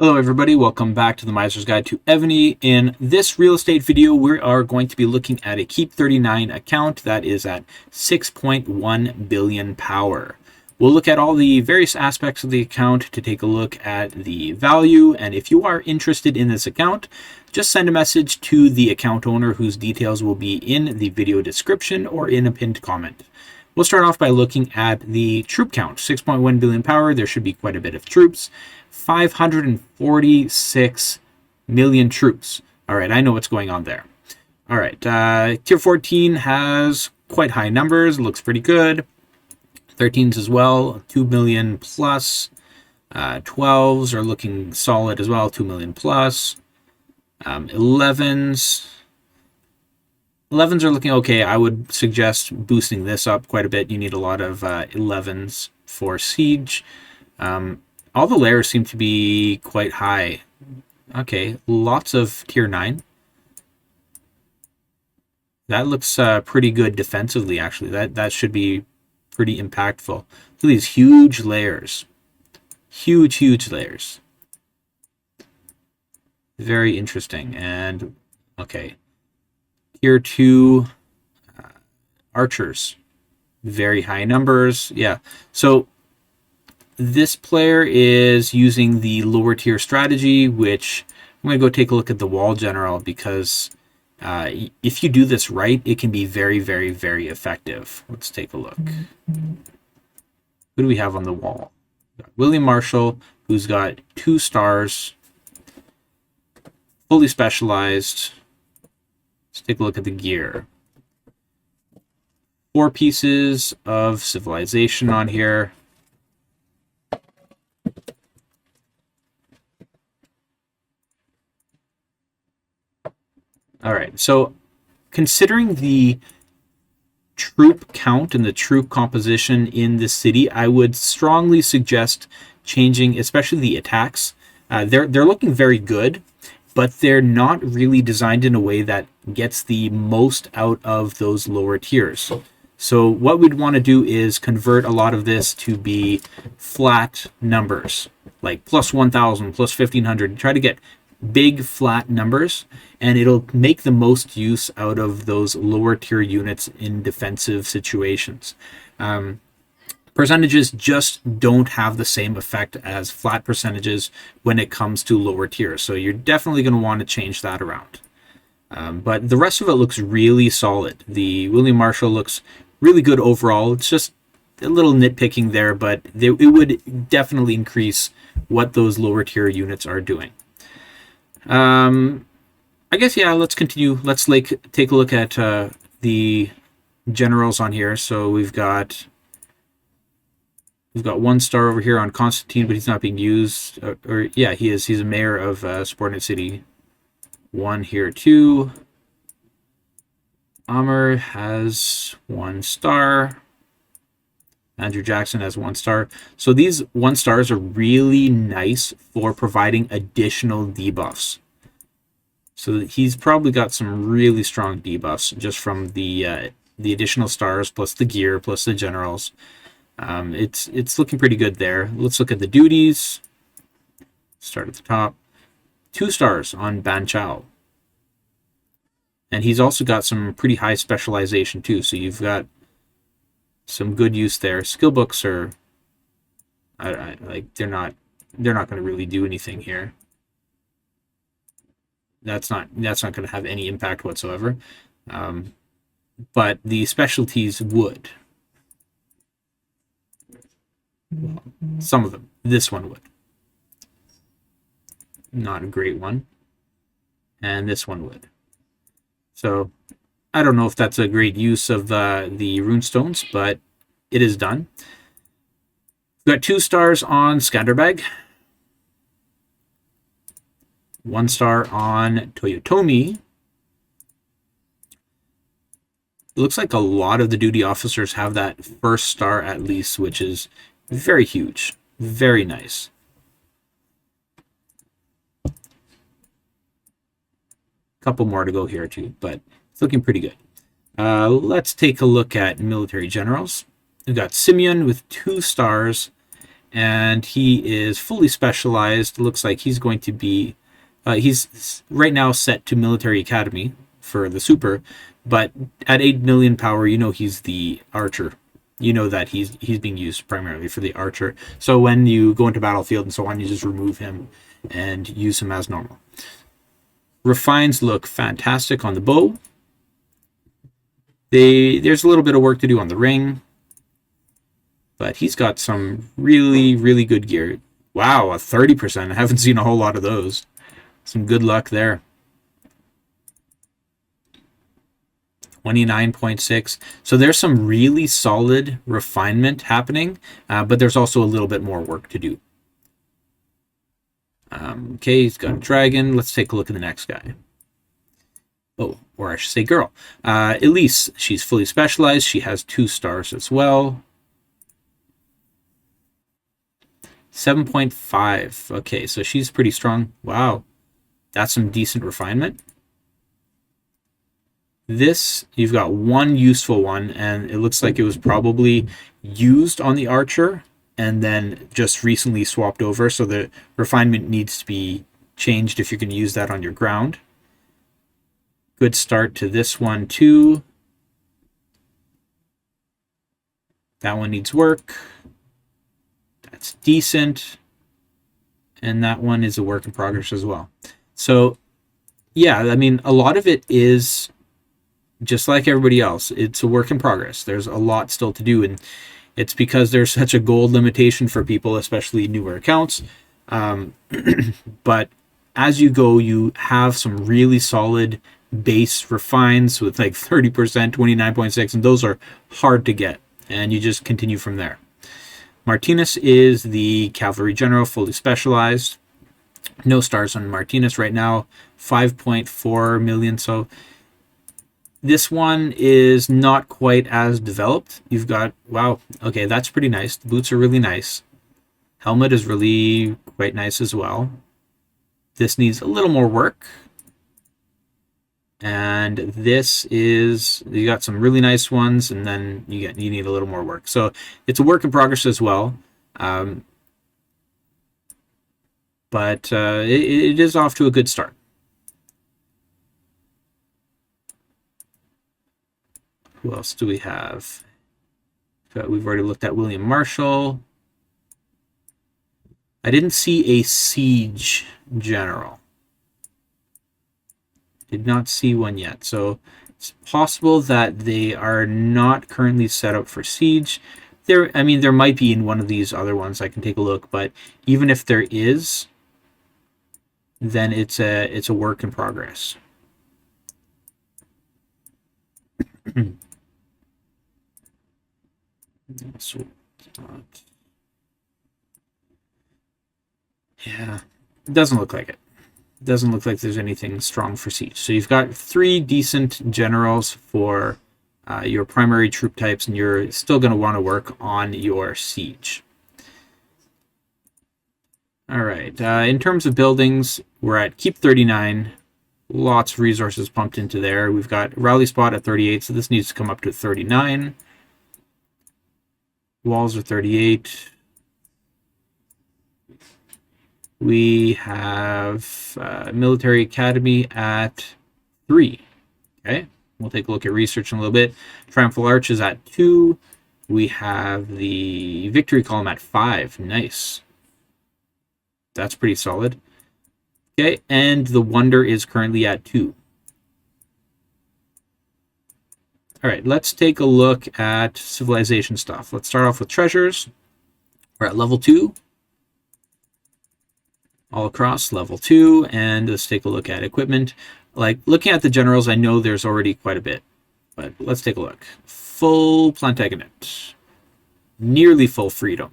Hello everybody, welcome back to the Miser's Guide to Evony. In this real estate video, we are going to be looking at a Keep 39 account that is at 6.1 billion power. We'll look at all the various aspects of the account to take a look at the value, and if you are interested in this account, just send a message to the account owner whose details will be in the video description or in a pinned comment. We'll start off by looking at the troop count. 6.1 billion power, there should be quite a bit of troops. 546 million troops. All right, I know what's going on there. All right, tier 14 has quite high numbers, looks pretty good. 13s as well, 2 million plus. 12s are looking solid as well, 2 million plus. 11s are looking okay. I would suggest boosting this up quite a bit. You need a lot of 11s for siege. All the layers seem to be quite high. Okay, lots of tier 9. That looks pretty good defensively, actually. That should be pretty impactful. Look at these huge layers. Huge layers. Very interesting. And, okay. Tier 2 archers. Very high numbers. Yeah, so this player is using the lower tier strategy, which I'm going to go take a look at the wall general, because if you do this right, it can be very effective. Let's take a look. Who do we have on the wall? We've got William Marshall, who's got 2 stars, fully specialized. Let's take a look at the gear. 4 pieces of civilization on here. All right, so considering the troop count and the troop composition in the city, I would strongly suggest changing, especially the attacks. They're looking very good, but they're not really designed in a way that gets the most out of those lower tiers. So what we'd want to do is convert a lot of this to be flat numbers, like plus 1,000, plus 1,500. Try to get big flat numbers, and it'll make the most use out of those lower tier units in defensive situations. Percentages just don't have the same effect as flat percentages when it comes to lower tiers, so you're definitely going to want to change that around. But the rest of it looks really solid. The William Marshall looks really good overall. It's just a little nitpicking there, but it would definitely increase what those lower tier units are doing. I guess, yeah, let's continue. Let's take a look at the generals on here. So we've got 1 star over here on Constantine, but he's not being used. Or yeah, he is. He's a mayor of Subordinate City 1 here too. Amr has 1 star. Andrew Jackson has 1 star. So these 1 stars are really nice for providing additional debuffs. So he's probably got some really strong debuffs just from the additional stars, plus the gear, plus the generals. It's looking pretty good there. Let's look at the duties. Start at the top. 2 stars on Ban Chao. And he's also got some pretty high specialization too. So you've got some good use there. Skill books are like they're not going to really do anything here. That's not going to have any impact whatsoever. But the specialties would. Well, some of them. This one would. Not a great one. And this one would. So I don't know if that's a great use of the runestones, but it is done. We've got 2 stars on Skanderbeg. 1 star on Toyotomi. It looks like a lot of the duty officers have that 1st star at least, which is very huge. Very nice. Couple more to go here too, but it's looking pretty good. Let's take a look at military generals. We've got Simeon with 2 stars and he is fully specialized. Looks like he's going to be, he's right now set to Military Academy for the super, but at 8 million power, you know he's the archer. You know that he's being used primarily for the archer. So when you go into battlefield and so on, you just remove him and use him as normal. Refines look fantastic on the bow. There's a little bit of work to do on the ring, but he's got some really, really good gear. Wow, a 30%. I haven't seen a whole lot of those. Some good luck there. 29.6. So there's some really solid refinement happening, but there's also a little bit more work to do. Okay, he's got a dragon. Let's take a look at the next guy. Oh, or I should say girl. Elise, she's fully specialized. She has 2 stars as well. 7.5. Okay, so she's pretty strong. Wow, that's some decent refinement. This, you've got one useful one, and it looks like it was probably used on the archer and then just recently swapped over, so the refinement needs to be changed if you're going to use that on your ground. Good start to this one too. That one needs work. That's decent. And that one is a work in progress as well. So yeah, I mean, a lot of it is just like everybody else. It's a work in progress. There's a lot still to do, and it's because there's such a gold limitation for people, especially newer accounts. But as you go, you have some really solid base refines with like 30%, 29.6, and those are hard to get, and you just continue from there. Martinez is the cavalry general, fully specialized. No stars on Martinez right now, 5.4 million. So this one is not quite as developed. You've got, wow, okay, that's pretty nice. The boots are really nice. Helmet is really quite nice as well. This needs a little more work. And this is, you got some really nice ones, and then you need a little more work. So it's a work in progress as well. But it is off to a good start. Who else do we have? We've already looked at William Marshall. I didn't see a siege general. Did not see one yet. So it's possible that they are not currently set up for siege. I mean, there might be in one of these other ones. I can take a look, but even if there is, then it's a work in progress. So, yeah, it doesn't look like it. It doesn't look like there's anything strong for siege. So you've got 3 decent generals for your primary troop types, and you're still going to want to work on your siege. All right, in terms of buildings, we're at Keep 39. Lots of resources pumped into there. We've got Rally Spot at 38, so this needs to come up to 39. Walls are 38. We have Military Academy at 3. Okay, we'll take a look at research in a little bit. Triumphal Arch is at 2. We have the Victory Column at 5. Nice. That's pretty solid. Okay, and the Wonder is currently at 2. All right, let's take a look at civilization stuff. Let's start off with treasures. We're at level 2. All across level 2, and let's take a look at equipment. Like, looking at the generals, I know there's already quite a bit, but let's take a look. Full Plantagenet. Nearly full freedom.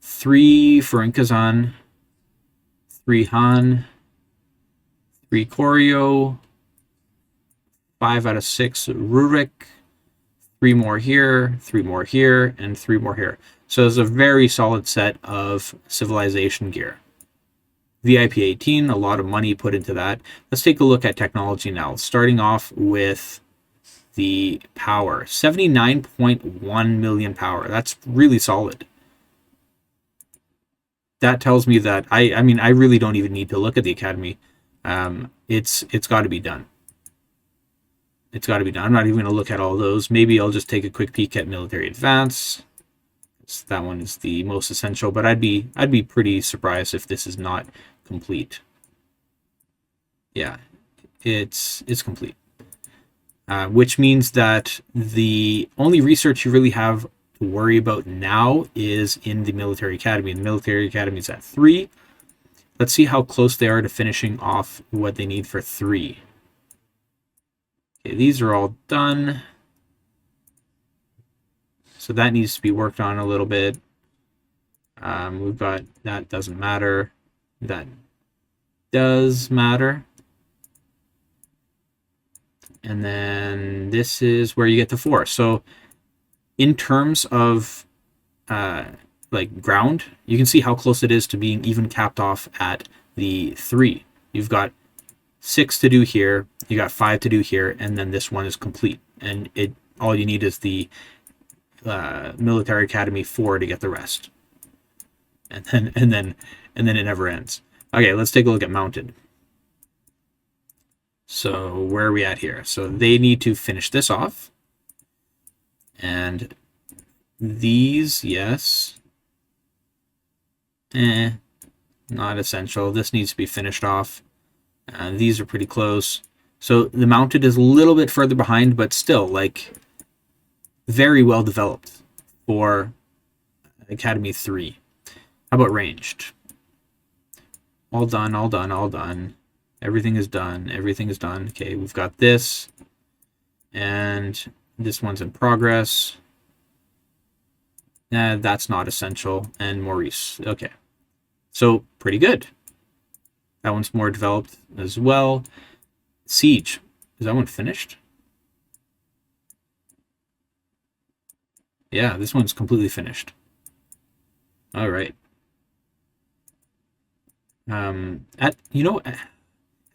3 Furinkazan. 3 Han. 3 Koryo. 5 out of 6 Rurik. 3 more here, 3 more here, and 3 more here. So it's a very solid set of civilization gear. VIP 18, a lot of money put into that. Let's take a look at technology now. Starting off with the power. 79.1 million power. That's really solid. that tells me that I mean, I really don't even need to look at the academy. It's got to be done. It's got to be done. I'm not even going to look at all those. Maybe I'll just take a quick peek at military advance. That one is the most essential, but I'd be pretty surprised if this is not complete. Yeah, it's complete. Which means that the only research you really have to worry about now is in the military academy. The military academy is at 3. Let's see how close they are to finishing off what they need for 3. Okay, these are all done. So that needs to be worked on a little bit. We've got, that doesn't matter. That does matter. And then this is where you get to 4. So in terms of like ground, you can see how close it is to being even capped off at the 3. You've got 6 to do here, you got 5 to do here, and then this one is complete. And it all you need is the military academy 4 to get the rest. And then it never ends. Okay, let's take a look at mounted. So where are we at here? So they need to finish this off. And these, yes. Not essential. This needs to be finished off. These are pretty close. So the mounted is a little bit further behind, but still, like, very well developed for Academy 3. How about ranged? All done, all done, all done. Everything is done. Everything is done. Okay, we've got this. And this one's in progress. That's not essential. And Maurice. Okay. So, pretty good. That one's more developed as well. Siege. Is that one finished? Yeah, this one's completely finished. All right. At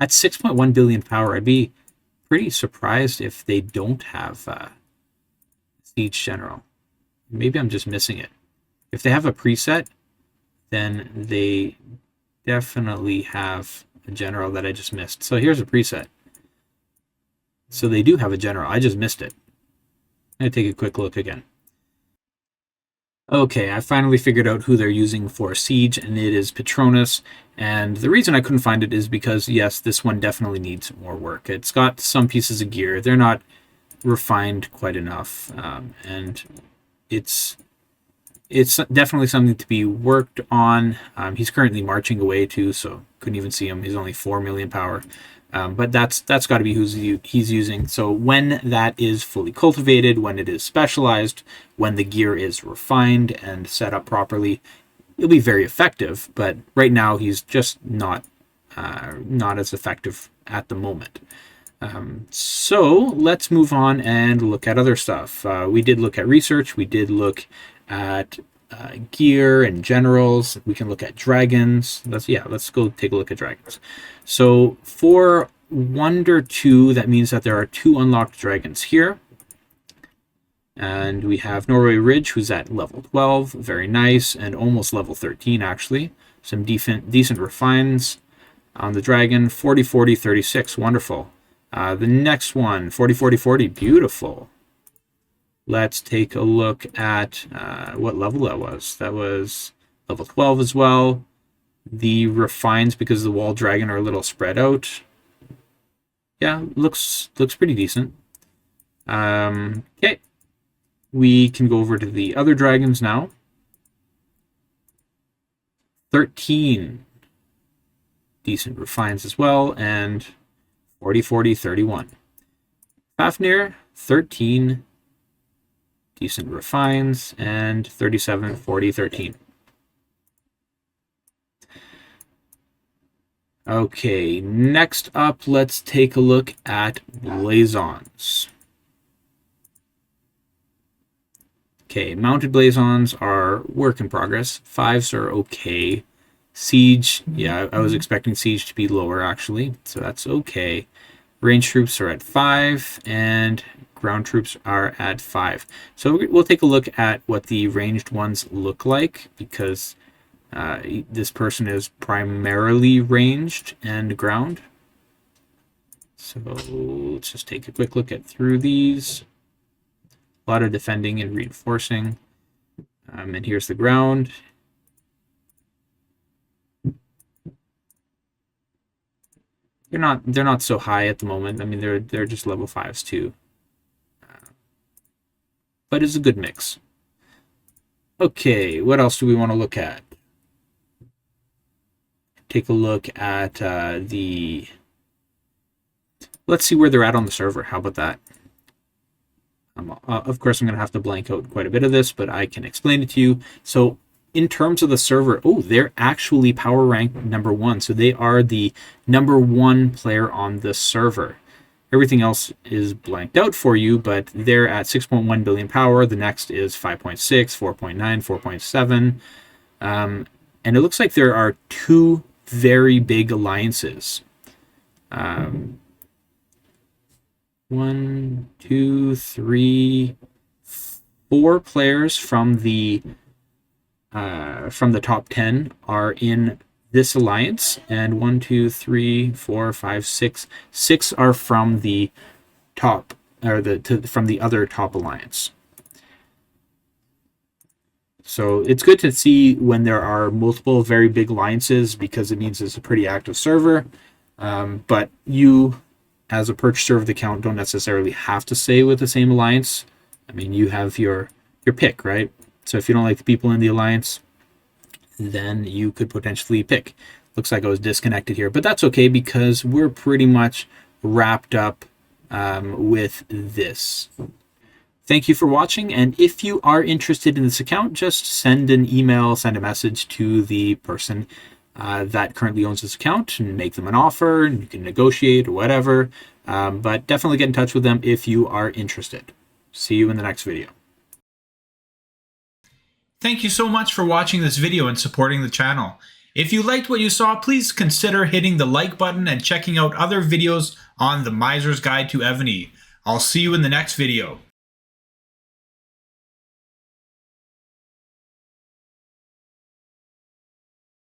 6.1 billion power, I'd be pretty surprised if they don't have Siege General. Maybe I'm just missing it. If they have a preset, then they definitely have a general that I just missed. So here's a preset. So they do have a general. I just missed it. I'm going to take a quick look again. Okay, I finally figured out who they're using for Siege, and it is Patronus. And the reason I couldn't find it is because, yes, this one definitely needs more work. It's got some pieces of gear. They're not refined quite enough, and it's definitely something to be worked on. He's currently marching away too, so couldn't even see him. He's only 4 million power. But that's got to be who he's using. So when that is fully cultivated, when it is specialized, when the gear is refined and set up properly, it'll be very effective. But right now, he's just not as effective at the moment. So let's move on and look at other stuff. We did look at research. We did look at gear and generals. We can look at dragons. Let's go take a look at dragons. So for Wonder 2, that means that there are 2 unlocked dragons here. And we have Norway Ridge, who's at level 12. Very nice. And almost level 13, actually. Some decent refines on the dragon. 40, 40, 36. Wonderful. The next one, 40, 40, 40. Beautiful. Let's take a look at what level that was. That was level 12 as well. The refines, because the wall dragon, are a little spread out. Yeah, looks pretty decent. Okay. We can go over to the other dragons now. 13. Decent refines as well. And 40, 40, 31. Fafnir, 13. Decent refines. And 37, 40, 13. Okay, next up, let's take a look at Blazons. Okay, mounted Blazons are work in progress. 5s are okay. Siege, yeah, I was expecting Siege to be lower, actually, so that's okay. Range troops are at 5, and ground troops are at 5. So we'll take a look at what the ranged ones look like, because This person is primarily ranged and ground. So let's just take a quick look at through these. A lot of defending and reinforcing. And here's the ground. They're not so high at the moment. I mean, they're just level 5s too. But it's a good mix. Okay, what else do we want to look at? Take a look at let's see where they're at on the server. How about that? Of course, I'm going to have to blank out quite a bit of this, but I can explain it to you. So in terms of the server, they're actually power rank #1. So they are the #1 player on the server. Everything else is blanked out for you, but they're at 6.1 billion power. The next is 5.6, 4.9, 4.7. And it looks like there are 2 very big alliances. 1, 2, 3, 4 players from the top 10 are in this alliance, and 1, 2, 3, 4, 5, 6. 6 are from the top, or from the other top alliance. So it's good to see when there are multiple very big alliances, because it means it's a pretty active server. But you, as a purchaser of the account, don't necessarily have to stay with the same alliance. I mean, you have your pick, right? So if you don't like the people in the alliance, then you could potentially pick. Looks like I was disconnected here, but that's okay, because we're pretty much wrapped up with this. Thank you for watching, and if you are interested in this account, just send an email, send a message to the person that currently owns this account and make them an offer, and you can negotiate or whatever. But definitely get in touch with them if you are interested. See you in the next video. Thank you so much for watching this video and supporting the channel. If you liked what you saw, please consider hitting the like button and checking out other videos on the Miser's Guide to Evony. I'll see you in the next video.